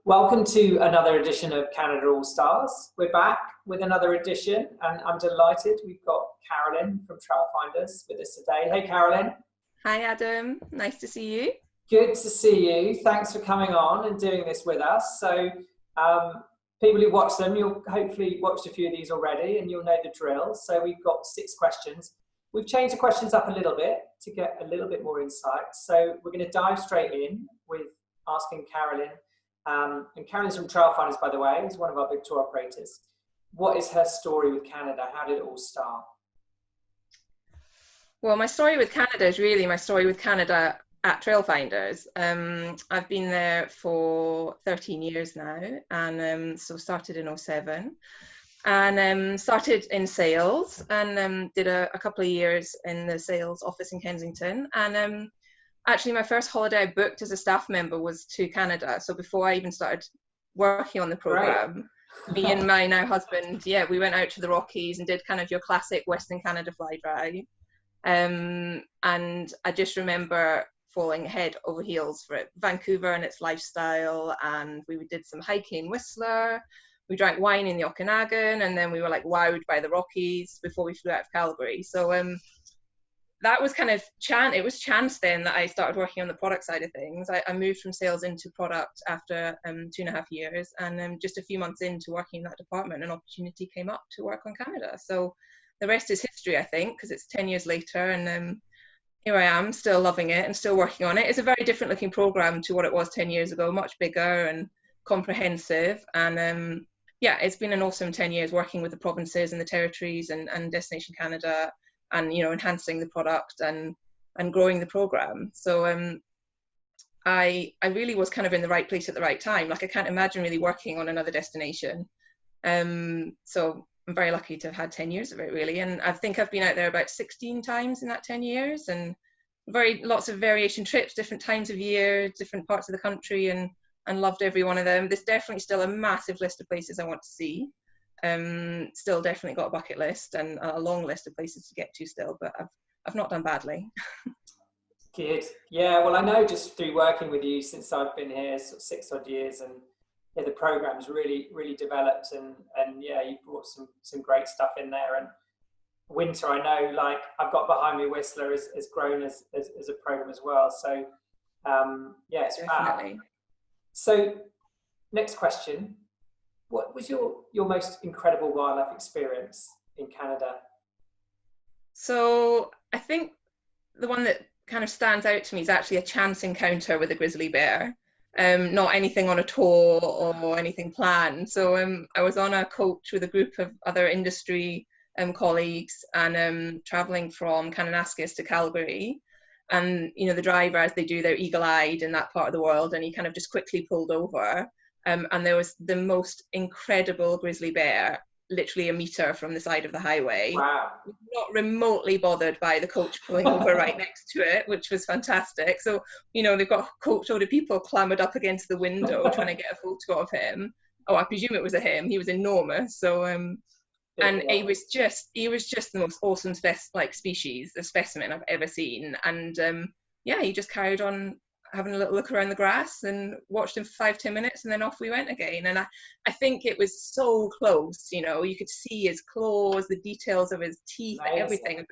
Welcome to another edition of Canada All Stars. We're back with another edition, and I'm delighted we've got Carolyn from Trailfinders with us today. Hey, Carolyn. Hi, Adam. Nice to see you. Good to see you. Thanks for coming on and doing this with us. So, people who watch them, you'll hopefully watched a few of these already, and you'll know the drill. So we've got 6 questions. We've changed the questions up a little bit to get a little bit more insight. So we're going to dive straight in with asking Carolyn. And Carolyn's from Trailfinders, by the way, is one of our big tour operators. What is her story with Canada? How did it all start? Well, my story with Canada is really my story with Canada at Trailfinders. I've been there for 13 years now, and so started in 2007, and started in sales, and did a couple of years in the sales office in Kensington, and actually, my first holiday I booked as a staff member was to Canada. So before I even started working on the program, me and my now husband, we went out to the Rockies and did kind of your classic Western Canada fly dry. And I just remember falling head over heels for it. Vancouver and its lifestyle, and we did some hiking in Whistler. We drank wine in the Okanagan, and then we were like wowed by the Rockies before we flew out of Calgary. So that was kind of it was chance then that I started working on the product side of things. I moved from sales into product after 2.5 years, and just a few months into working in that department, an opportunity came up to work on Canada. So the rest is history, I think, because it's 10 years later, and here I am still loving it and still working on it. It's a very different looking program to what it was 10 years ago, much bigger and comprehensive. And it's been an awesome 10 years working with the provinces and the territories and Destination Canada, and enhancing the product and growing the program. So I really was kind of in the right place at the right time. Like, I can't imagine really working on another destination. So I'm very lucky to have had 10 years of it, really. And I think I've been out there about 16 times in that 10 years, and lots of variation trips, different times of year, different parts of the country, and loved every one of them. There's definitely still a massive list of places I want to see. Still definitely got a bucket list and a long list of places to get to still, but I've not done badly. Good. Yeah, well, I know just through working with you since I've been here, sort of 6 odd years, and the program's really developed, and you brought some great stuff in there. And winter, I know, like, I've got behind me Whistler has grown as a program as well. So it's definitely fab. So next question. What was your most incredible wildlife experience in Canada? So I think the one that kind of stands out to me is actually a chance encounter with a grizzly bear. Not anything on a tour or anything planned. So I was on a coach with a group of other industry colleagues, and traveling from Kananaskis to Calgary. And the driver, as they do, they're eagle-eyed in that part of the world, and he kind of just quickly pulled over. And there was the most incredible grizzly bear, literally a meter from the side of the highway. Wow. Not remotely bothered by the coach pulling over right next to it, which was fantastic. So, they've got a coach load of people clambered up against the window trying to get a photo of him. Oh, I presume it was a him. He was enormous. So, and he was just the most awesome species, the specimen I've ever seen. And he just carried on having a little look around the grass, and watched him for 5-10 minutes, and then off we went again. And I think it was so close, you could see his claws, the details of his teeth, everything,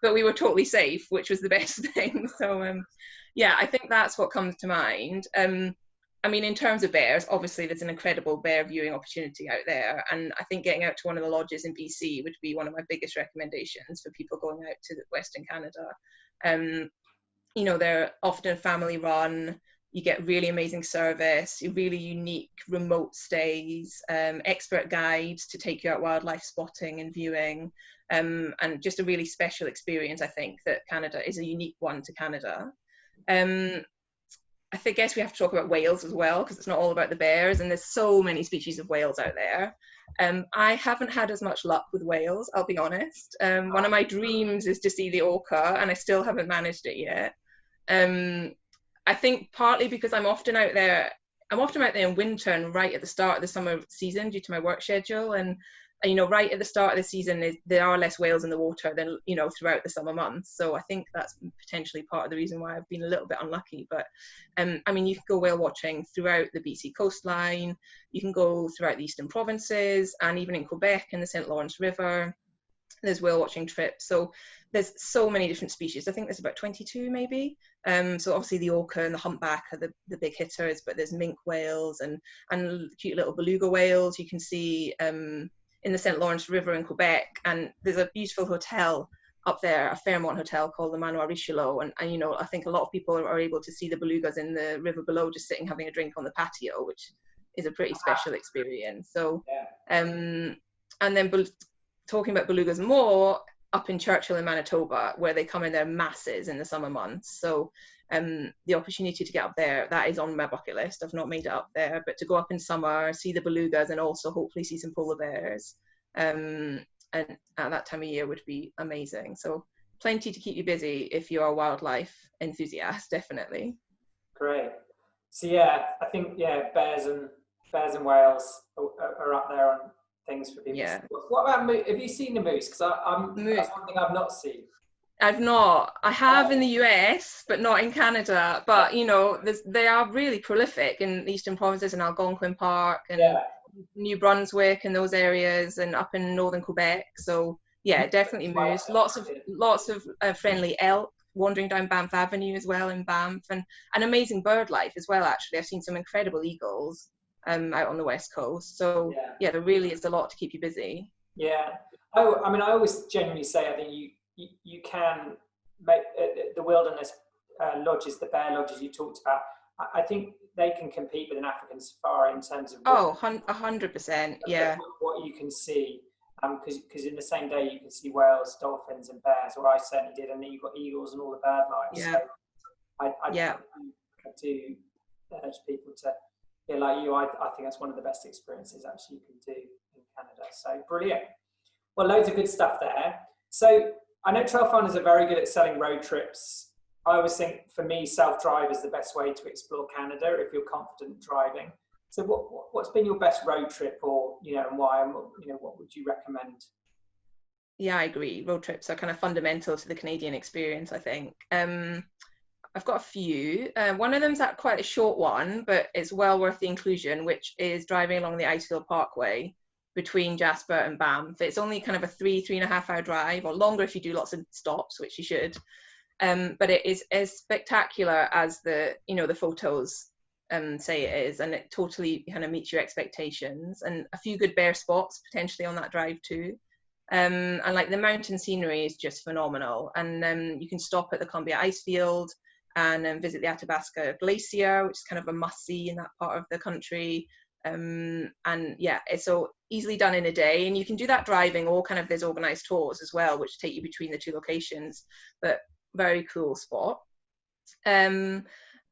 but we were totally safe, which was the best thing. So I think that's what comes to mind. I mean, in terms of bears, obviously there's an incredible bear viewing opportunity out there, and I think getting out to one of the lodges in BC would be one of my biggest recommendations for people going out to Western Canada. They're often family run. You get really amazing service, really unique remote stays, expert guides to take you out wildlife spotting and viewing, and just a really special experience. I think that Canada is a unique one to Canada. I guess we have to talk about whales as well, because it's not all about the bears, and there's so many species of whales out there. I haven't had as much luck with whales, I'll be honest. One of my dreams is to see the orca, and I still haven't managed it yet. I think partly because I'm often out there in winter and right at the start of the summer season due to my work schedule, and you know, right at the start of the season, there are less whales in the water than, you know, throughout the summer months. So I think that's potentially part of the reason why I've been a little bit unlucky. But I mean, you can go whale watching throughout the BC coastline. You can go throughout the eastern provinces, and even in Quebec in the St. Lawrence River. There's whale watching trips. So there's so many different species. I think there's about 22 maybe. So obviously the orca and the humpback are the big hitters, but there's minke whales and cute little beluga whales you can see in the St. Lawrence River in Quebec. And there's a beautiful hotel up there, a Fairmont hotel called the Manoir Richelieu. And you know, I think a lot of people are able to see the belugas in the river below, just sitting having a drink on the patio, which is a pretty special experience. So, and then talking about belugas more, up in Churchill in Manitoba, where they come in their masses in the summer months. So the opportunity to get up there, that is on my bucket list. I've not made it up there, but to go up in summer, see the belugas, and also hopefully see some polar bears, and at that time of year would be amazing. So plenty to keep you busy if you're a wildlife enthusiast, definitely. Great. So yeah, I think bears and whales are up there on things for people. Yeah. What about have you seen the moose? Because that's one thing I've not seen. I've not. I have in the US, but not in Canada. But you know, they are really prolific in the eastern provinces, in Algonquin Park and New Brunswick and those areas, and up in northern Quebec. So yeah, definitely moose. Lots of friendly elk wandering down Banff Avenue as well in Banff, and amazing bird life as well. Actually, I've seen some incredible eagles out on the west coast. So yeah, there really is a lot to keep you busy. Yeah. Oh, I mean, I always genuinely say, I think you can make the wilderness lodges, the bear lodges you talked about. I think they can compete with an African safari in terms of 100%, yeah. What you can see, because in the same day you can see whales, dolphins, and bears, or I certainly did, and then you've got eagles and all the bird life. Yeah. So I do urge people to. Yeah, like you, I think that's one of the best experiences actually you can do in Canada. So brilliant. Well, loads of good stuff there. So I know Trailfinders are very good at selling road trips. I always think, for me, self-drive is the best way to explore Canada if you're confident driving. So what's been your best road trip, or, you know, and why, and what would you recommend? Yeah, I agree. Road trips are kind of fundamental to the Canadian experience, I think. I've got a few. One of them's quite a short one, but it's well worth the inclusion, which is driving along the Icefields Parkway between Jasper and Banff. It's only kind of a 3.5 hour drive, or longer if you do lots of stops, which you should. But it is as spectacular as the photos say it is, and it totally kind of meets your expectations, and a few good bear spots potentially on that drive too. And like the mountain scenery is just phenomenal, and you can stop at the Columbia Icefield and visit the Athabasca Glacier, which is kind of a must-see in that part of the country. And yeah, it's so easily done in a day, and you can do that driving, or kind of there's organized tours as well, which take you between the two locations, but very cool spot. And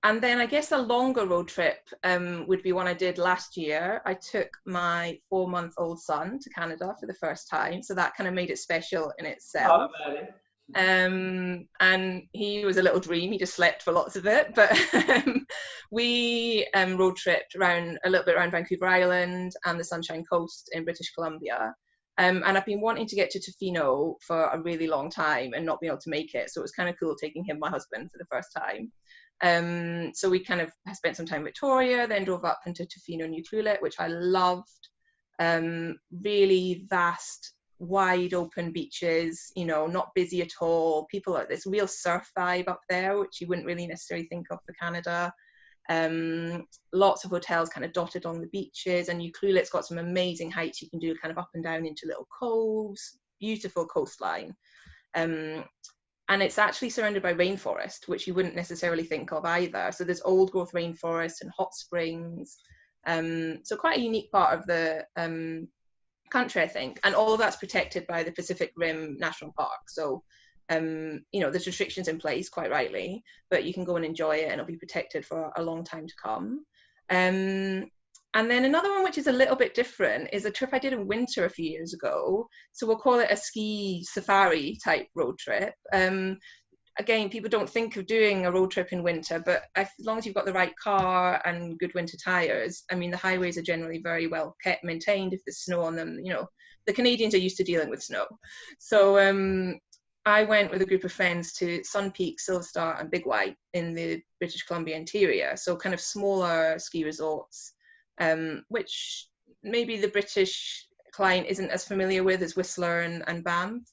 then I guess a longer road trip would be one I did last year. I took my 4-month-old son to Canada for the first time, so that kind of made it special in itself. And he was a little dream. He just slept for lots of it, but we road tripped around a little bit around Vancouver Island and the Sunshine Coast in British Columbia. And I've been wanting to get to Tofino for a really long time and not being able to make it, so it was kind of cool taking him, my husband, for the first time. So we kind of spent some time in Victoria, then drove up into Tofino and Ucluelet, which I loved. Really vast, wide open beaches, not busy at all. People are this real surf vibe up there, which you wouldn't really necessarily think of for Canada. Lots of hotels kind of dotted on the beaches, and Ucluelet's got some amazing hikes you can do, kind of up and down into little coves, beautiful coastline. And it's actually surrounded by rainforest, which you wouldn't necessarily think of either. So there's old growth rainforest and hot springs. So quite a unique part of the country, I think. And all of that's protected by the Pacific Rim National Park. So, there's restrictions in place, quite rightly, but you can go and enjoy it, and it'll be protected for a long time to come. And then another one, which is a little bit different, is a trip I did in winter a few years ago. So we'll call it a ski safari type road trip. again, people don't think of doing a road trip in winter, but as long as you've got the right car and good winter tires, I mean, the highways are generally very well kept, maintained. If there's snow on them, you know, the Canadians are used to dealing with snow. So I went with a group of friends to Sun Peak, Silverstar and Big in the British Columbia interior. So kind of smaller ski resorts, which maybe the British client isn't as familiar with as Whistler and Banff.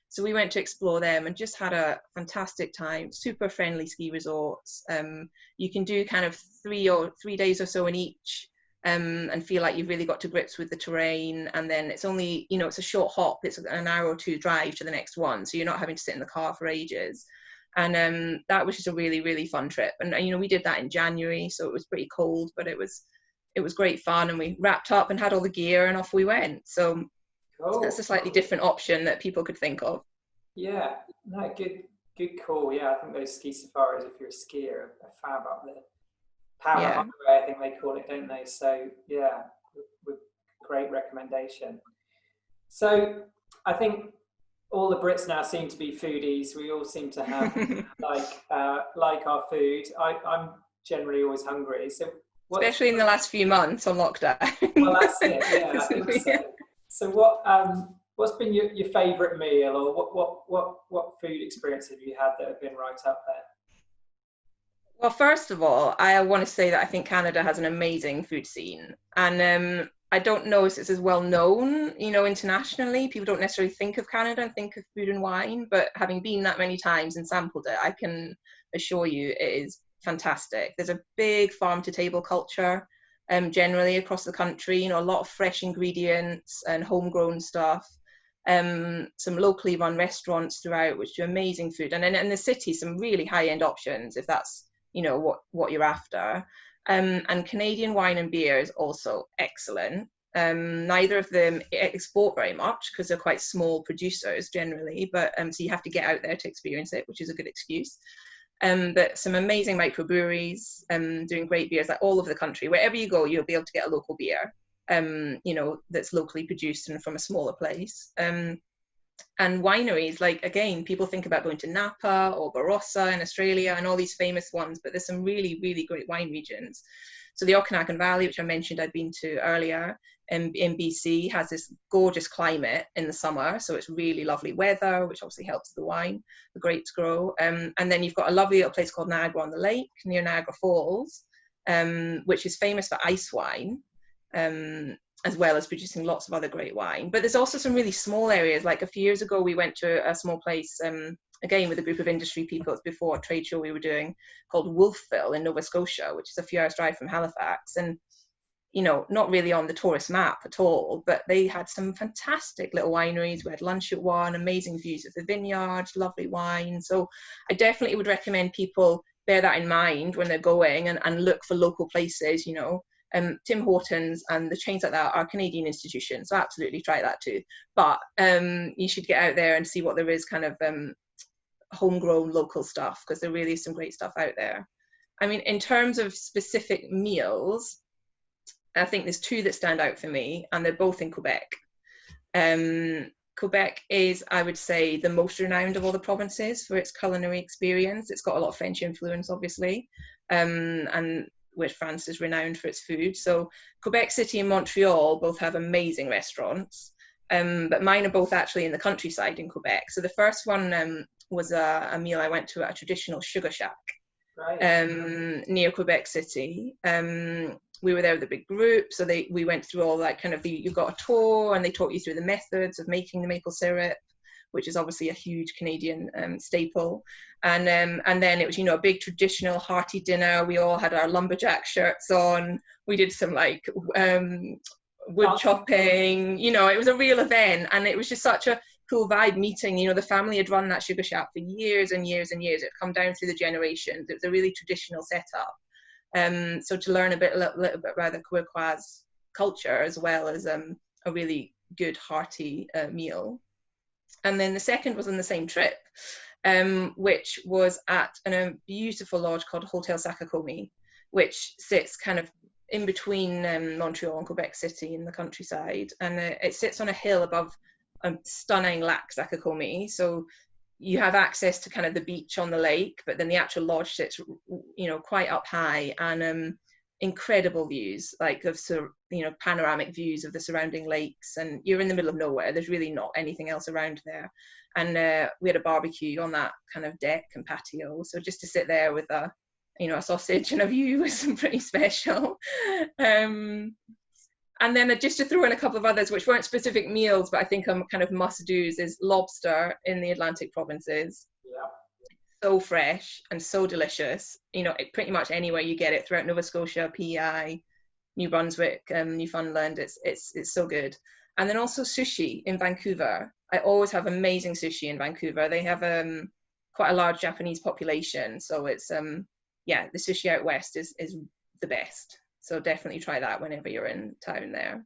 So we went to explore them and just had a fantastic time. Super friendly ski resorts. You can do kind of 3 days or so in each, and feel like you've really got to grips with the terrain. And then it's only, you know, it's a short hop. It's an hour or two drive to the next one. So you're not having to sit in the car for ages. And that was just a really, really fun trip. And, you know, we did that in January, so it was pretty cold, but it was great fun. And we wrapped up and had all the gear and off we went. So that's a slightly different option that people could think of. Yeah, no, good call. Yeah, I think those ski safaris, if you're a skier, are fab up there. Power Highway, I think they call it, don't they? So yeah, great recommendation. So I think all the Brits now seem to be foodies. We all seem to have like our food. I'm generally always hungry. So especially in the last few months on lockdown. Well, that's it. Yeah, I think so. So what's been your favourite meal, or what food experience have you had that have been right up there? Well, first of all, I want to say that I think Canada has an amazing food scene, and I don't know if it's as well known, you know, internationally. People don't necessarily think of Canada and think of food and wine, but having been that many times and sampled it, I can assure you it is fantastic. There's a big farm to table culture, generally across the country. You know, a lot of fresh ingredients and homegrown stuff. Some locally run restaurants throughout which do amazing food, and then in the city some really high-end options if that's, you know, what you're after. And Canadian wine and beer is also excellent. Neither of them export very much because they're quite small producers generally, but so you have to get out there to experience it, which is a good excuse. But some amazing microbreweries doing great beers, like all over the country. Wherever you go, you'll be able to get a local beer, you know, that's locally produced and from a smaller place. And wineries, like, again, people think about going to Napa or Barossa in Australia and all these famous ones, but there's some really, really great wine regions. So the Okanagan Valley, which I mentioned I'd been to earlier, in BC, has this gorgeous climate in the summer. So it's really lovely weather, which obviously helps the wine, the grapes grow. And then you've got a lovely little place called Niagara-on-the-Lake near Niagara Falls, which is famous for ice wine. As well as producing lots of other great wine. But there's also some really small areas. Like a few years ago, we went to a small place, again, with a group of industry people. It's before a trade show we were doing, called Wolfville in Nova Scotia, which is a few hours drive from Halifax. And, you know, not really on the tourist map at all, but they had some fantastic little wineries. We had lunch at one, amazing views of the vineyards, lovely wine. So I definitely would recommend people bear that in mind when they're going and look for local places, you know. Tim Hortons and the chains like that are Canadian institutions, so absolutely try that too. But you should get out there and see what there is kind of homegrown local stuff, because there really is some great stuff out there. I mean, in terms of specific meals, I think there's two that stand out for me, and they're both in Quebec. Quebec is, I would say, the most renowned of all the provinces for its culinary experience. It's got a lot of French influence, obviously, and where France is renowned for its food. So Quebec City and Montreal both have amazing restaurants, but mine are both actually in the countryside in Quebec. So the first one was a meal I went to at a traditional sugar shack, right, near Quebec City. We were there with a big group, so we went through all that kind of, you got a tour and they taught you through the methods of making the maple syrup, which is obviously a huge Canadian staple. And then it was, you know, a big traditional hearty dinner. We all had our lumberjack shirts on. We did some like wood chopping, you know, it was a real event. And it was just such a cool vibe meeting, you know, the family had run that sugar shack for years and years and years. It had come down through the generations. It was a really traditional setup. So to learn a little bit about the Quebecois culture, as well as a really good hearty meal. And then the second was on the same trip, which was at a beautiful lodge called Hotel Sakakomi, which sits kind of in between Montreal and Quebec City in the countryside. And it sits on a hill above a stunning Lac Sakakomi. So you have access to kind of the beach on the lake, but then the actual lodge sits, you know, quite up high, and incredible views, like of, you know, panoramic views of the surrounding lakes, and you're in the middle of nowhere. There's really not anything else around there. And we had a barbecue on that kind of deck and patio, so just to sit there with a, you know, a sausage and a view was pretty special. And then just to throw in a couple of others, which weren't specific meals, but I think I'm kind of must-dos, is lobster in the Atlantic provinces. Yeah. So fresh and so delicious. You know, pretty much anywhere you get it throughout Nova Scotia, PEI, New Brunswick, Newfoundland. It's so good. And then also sushi in Vancouver. I always have amazing sushi in Vancouver. They have quite a large Japanese population, so it's yeah, the sushi out west is the best. So definitely try that whenever you're in town there.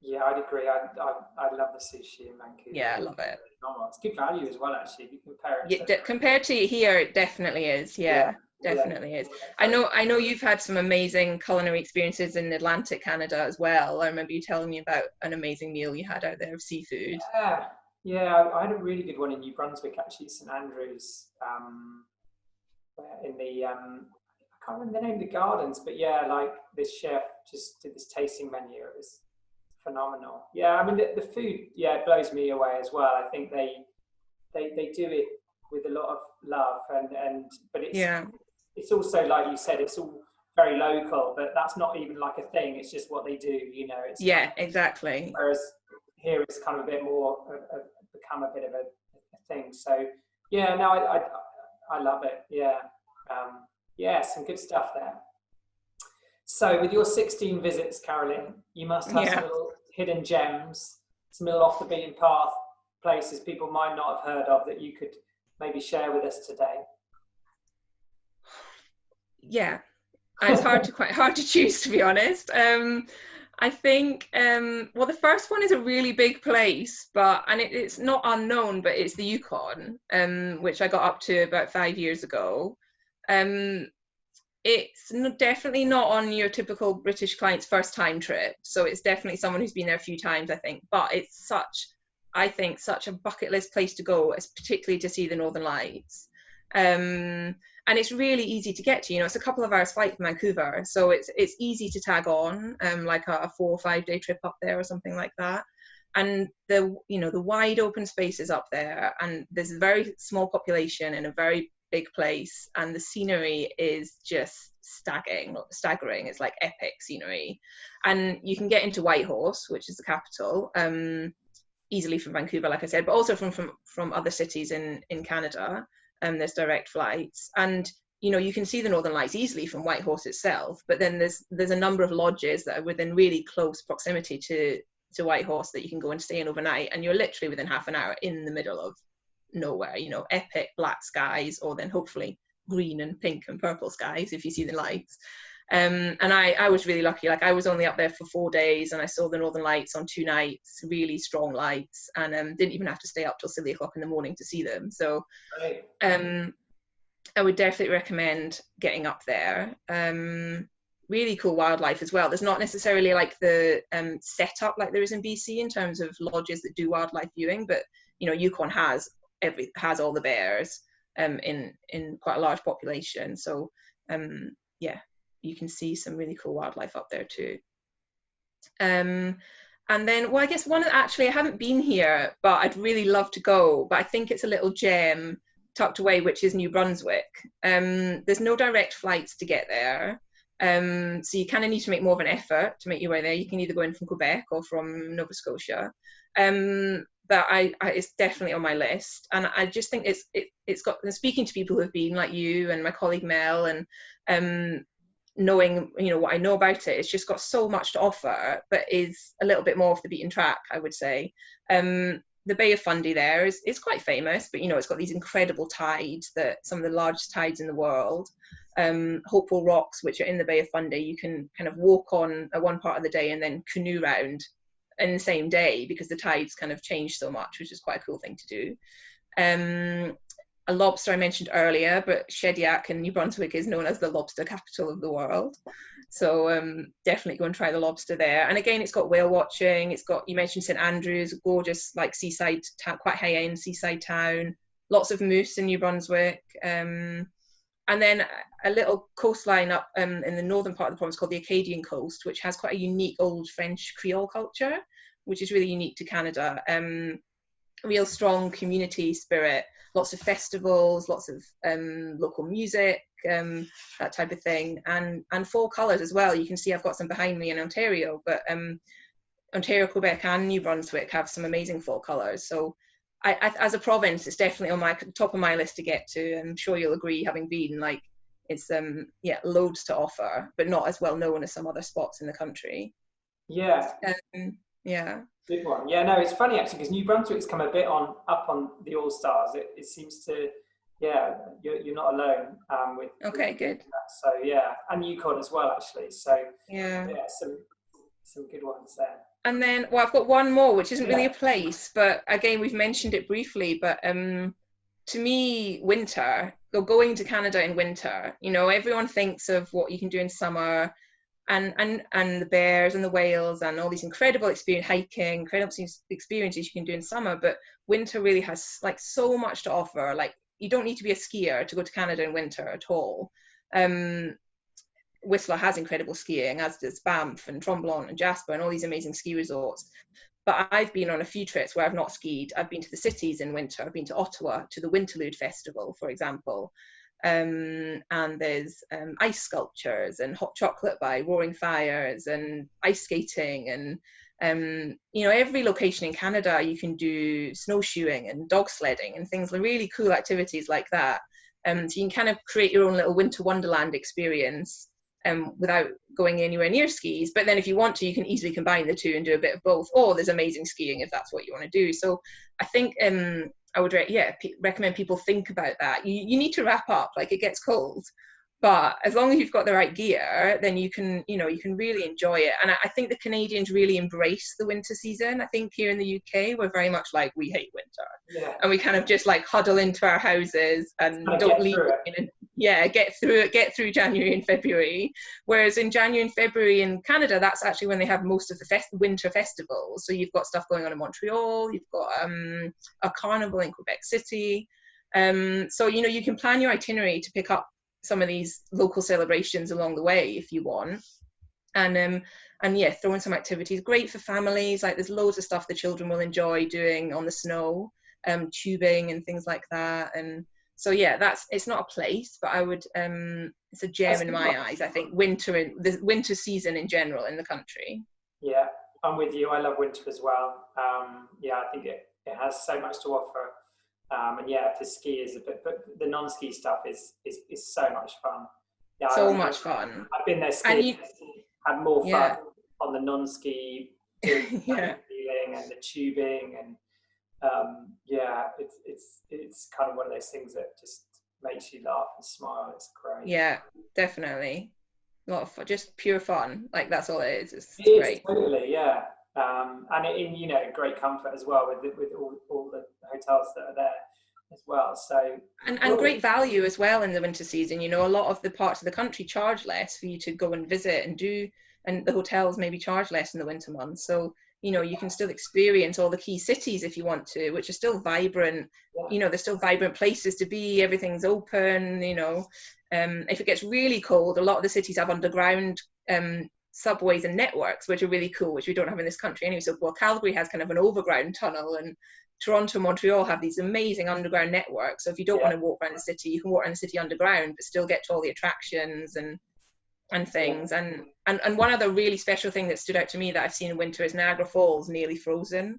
Yeah, I'd agree. I love the sushi in Vancouver. Yeah, I love it. It's good value as well, actually. If you compare it. Yeah, compared to here, it definitely is. Yeah, definitely is. I know you've had some amazing culinary experiences in Atlantic Canada as well. I remember you telling me about an amazing meal you had out there of seafood. Yeah, I had a really good one in New Brunswick, actually, St Andrews, in the I can't remember the name of the gardens, but yeah, like this chef just did this tasting menu. It was phenomenal. Yeah, I mean the food, yeah, it blows me away as well. I think they do it with a lot of love, but it's also, like you said, it's all very local, but that's not even like a thing. It's just what they do, you know. It's exactly. Whereas here it's kind of a bit more become a bit of a thing. So yeah, no, I love it. Yeah. Yeah, some good stuff there. So with your 16 visits, Carolyn, you must have some little hidden gems, some little off the beaten path places people might not have heard of that you could maybe share with us today. Yeah, it's quite hard to choose, to be honest. I think, well, the first one is a really big place, and it's not unknown, but it's the Yukon, which I got up to about 5 years ago. It's definitely not on your typical British client's first time trip, so it's definitely someone who's been there a few times, I think, but it's such a bucket list place to go, particularly to see the Northern Lights. And it's really easy to get to, you know, it's a couple of hours flight from Vancouver, so it's easy to tag on, like a 4 or 5 day trip up there or something like that. And the wide open spaces up there, and there's a very small population in a very big place, and the scenery is just staggering. It's like epic scenery, and you can get into Whitehorse, which is the capital, easily from Vancouver, like I said, but also from other cities in Canada. There's direct flights, and you know, you can see the Northern Lights easily from Whitehorse itself, but then there's a number of lodges that are within really close proximity to Whitehorse that you can go and stay in overnight, and you're literally within half an hour in the middle of nowhere, you know, epic black skies, or then hopefully green and pink and purple skies if you see the lights. And I was really lucky. Like, I was only up there for 4 days, and I saw the Northern Lights on 2 nights, really strong lights, and didn't even have to stay up till 7 o'clock in the morning to see them. So I would definitely recommend getting up there. Really cool wildlife as well. There's not necessarily like the setup like there is in BC in terms of lodges that do wildlife viewing, but you know, Yukon has all the bears in quite a large population. So yeah, you can see some really cool wildlife up there too. And then, well, I guess actually I haven't been here, but I'd really love to go, but I think it's a little gem tucked away, which is New Brunswick. There's no direct flights to get there. So you kind of need to make more of an effort to make your way there. You can either go in from Quebec or from Nova Scotia. But it's definitely on my list, and I just think it's got, speaking to people who have been, like you and my colleague Mel, and knowing, you know, what I know about it, it's just got so much to offer, but is a little bit more off the beaten track, I would say. The Bay of Fundy there is quite famous, but you know, it's got these incredible tides, some of the largest tides in the world. Hopeful Rocks, which are in the Bay of Fundy, you can kind of walk on at one part of the day and then canoe round in the same day, because the tides kind of change so much, which is quite a cool thing to do. A lobster I mentioned earlier, but Shediac in New Brunswick is known as the lobster capital of the world. So definitely go and try the lobster there. And again, it's got whale watching. It's got, you mentioned St Andrews, gorgeous like seaside town, quite high-end seaside town. lots of moose in New Brunswick. And then a little coastline up in the northern part of the province called the Acadian Coast, which has quite a unique old French Creole culture, which is really unique to Canada. Real strong community spirit, lots of festivals, lots of local music, that type of thing, and fall colours as well. You can see I've got some behind me in Ontario, but Ontario, Quebec and New Brunswick have some amazing fall colours. So I, as a province, it's definitely on my top of my list to get to. I'm sure you'll agree, having been, like, it's loads to offer, but not as well known as some other spots in the country. Yeah. Yeah. Good one. Yeah, no, it's funny actually, because New Brunswick's come a bit up on the All Stars. It seems to, yeah, you're not alone with. Okay, with good. that. So yeah, and Yukon as well actually. So yeah, some good ones there. And then, well, I've got one more, which isn't really a place, but again, we've mentioned it briefly, but to me, winter, or going to Canada in winter, you know, everyone thinks of what you can do in summer and the bears and the whales and all these incredible hiking, incredible experiences you can do in summer, but winter really has like so much to offer. Like, you don't need to be a skier to go to Canada in winter at all. Whistler has incredible skiing, as does Banff and Tremblant and Jasper and all these amazing ski resorts. But I've been on a few trips where I've not skied. I've been to the cities in winter. I've been to Ottawa, to the Winterlude Festival, for example. And there's ice sculptures and hot chocolate by Roaring Fires and ice skating. And, you know, every location in Canada, you can do snowshoeing and dog sledding and things, really cool activities like that. So you can kind of create your own little winter wonderland experience without going anywhere near skis. But then if you want to, you can easily combine the two and do a bit of both. Or there's amazing skiing if that's what you want to do. So I think I would recommend people think about that. You need to wrap up, like, it gets cold. But as long as you've got the right gear, then you can really enjoy it. And I think the Canadians really embrace the winter season. I think here in the UK, we're very much like, we hate winter. Yeah. And we kind of just like huddle into our houses and don't leave. Get through January and February. Whereas in January and February in Canada, that's actually when they have most of the winter festivals. So you've got stuff going on in Montreal, you've got a carnival in Quebec City. So, you know, you can plan your itinerary to pick up some of these local celebrations along the way if you want, and throw in some activities great for families. Like, there's loads of stuff the children will enjoy doing on the snow, tubing and things like that. And so it's not a place, but I would it's a gem in my eyes. I think the winter season in general in the country. Yeah, I'm with you. I love winter as well. I think it has so much to offer. For skiers, but the non-ski stuff is so much fun. Yeah, so much fun. I've been there skiing, had more fun on the non-ski, doing feeling and the tubing, and it's kind of one of those things that just makes you laugh and smile. It's great. Yeah, definitely. A lot of fun, just pure fun. Like, that's all it is. It's great. Totally, yeah. And in great comfort as well with all the hotels that are there as well. So and great value as well in the winter season. You know, a lot of the parts of the country charge less for you to go and visit and the hotels maybe charge less in the winter months. So, you know, you can still experience all the key cities if you want to, which are still vibrant. Yeah. You know, there's still vibrant places to be. Everything's open. You know, if it gets really cold, a lot of the cities have underground subways and networks, which are really cool, which we don't have in this country anyway. So, Calgary has kind of an overground tunnel, and Toronto, Montreal have these amazing underground networks. So if you don't want to walk around the city, you can walk around the city underground, but still get to all the attractions and things. And one other really special thing that stood out to me that I've seen in winter is Niagara Falls nearly frozen.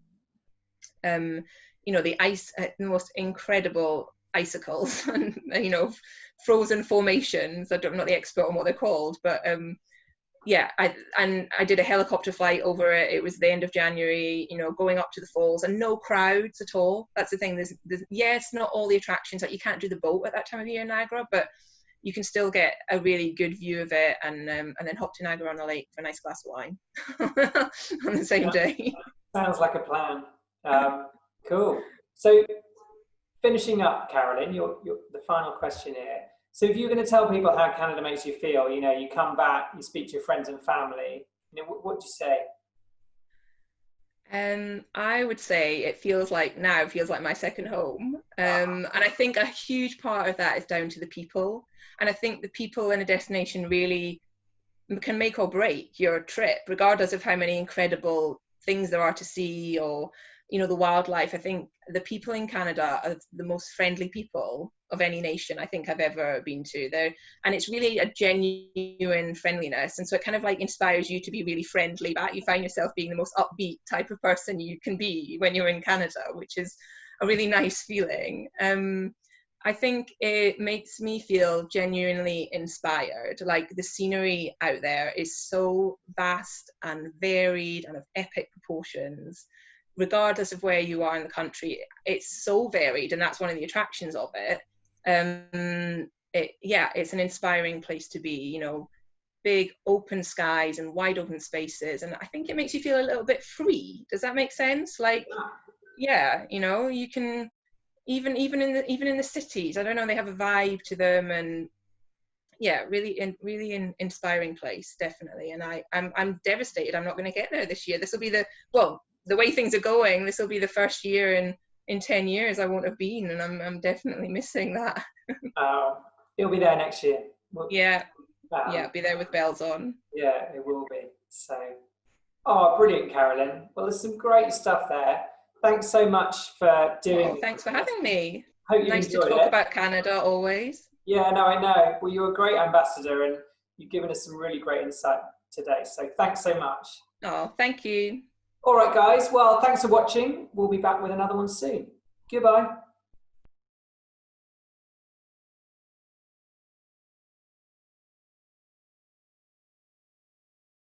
You know, the ice, the most incredible icicles and, you know, frozen formations. I'm not the expert on what they're called, but I did a helicopter flight over it. It was the end of January, you know, going up to the falls, and no crowds at all. That's the thing. There's not all the attractions. Like, you can't do the boat at that time of year in Niagara, but you can still get a really good view of it, and then hop to Niagara on the lake for a nice glass of wine on the same day. Sounds like a plan. Cool. So, finishing up, Carolyn, the final question here. So if you're going to tell people how Canada makes you feel, you know, you come back, you speak to your friends and family, you know, what do you say? I would say it feels like my second home. And I think a huge part of that is down to the people. And I think the people in a destination really can make or break your trip, regardless of how many incredible things there are to see, or the wildlife. I think the people in Canada are the most friendly people of any nation I think I've ever been to there, and it's really a genuine friendliness, and so it kind of like inspires you to be really friendly back. You find yourself being the most upbeat type of person you can be when you're in Canada, which is a really nice feeling. I think it makes me feel genuinely inspired. Like, the scenery out there is so vast and varied and of epic proportions. Regardless of where you are in the country, it's so varied, and that's one of the attractions of it. It's an inspiring place to be, big open skies and wide open spaces. And I think it makes you feel a little bit free. Does that make sense? Like, yeah, you can, even in the cities, I don't know, they have a vibe to them, and yeah, really inspiring place, definitely. And I'm devastated I'm not going to get there this year. This will be the way things are going, this will be the first year in 10 years I won't have been, and I'm definitely missing that. It'll be there next year. Yeah, be there with bells on. Yeah, it will be. So, brilliant, Carolyn. Well, there's some great stuff there. Thanks so much for doing. Thanks for having me. Hope you nice to enjoyed talk it. about Canada always. Yeah, no, I know. Well, you're a great ambassador, and you've given us some really great insight today. So thanks so much. Oh, thank you. All right, guys. Well, thanks for watching. We'll be back with another one soon. Goodbye.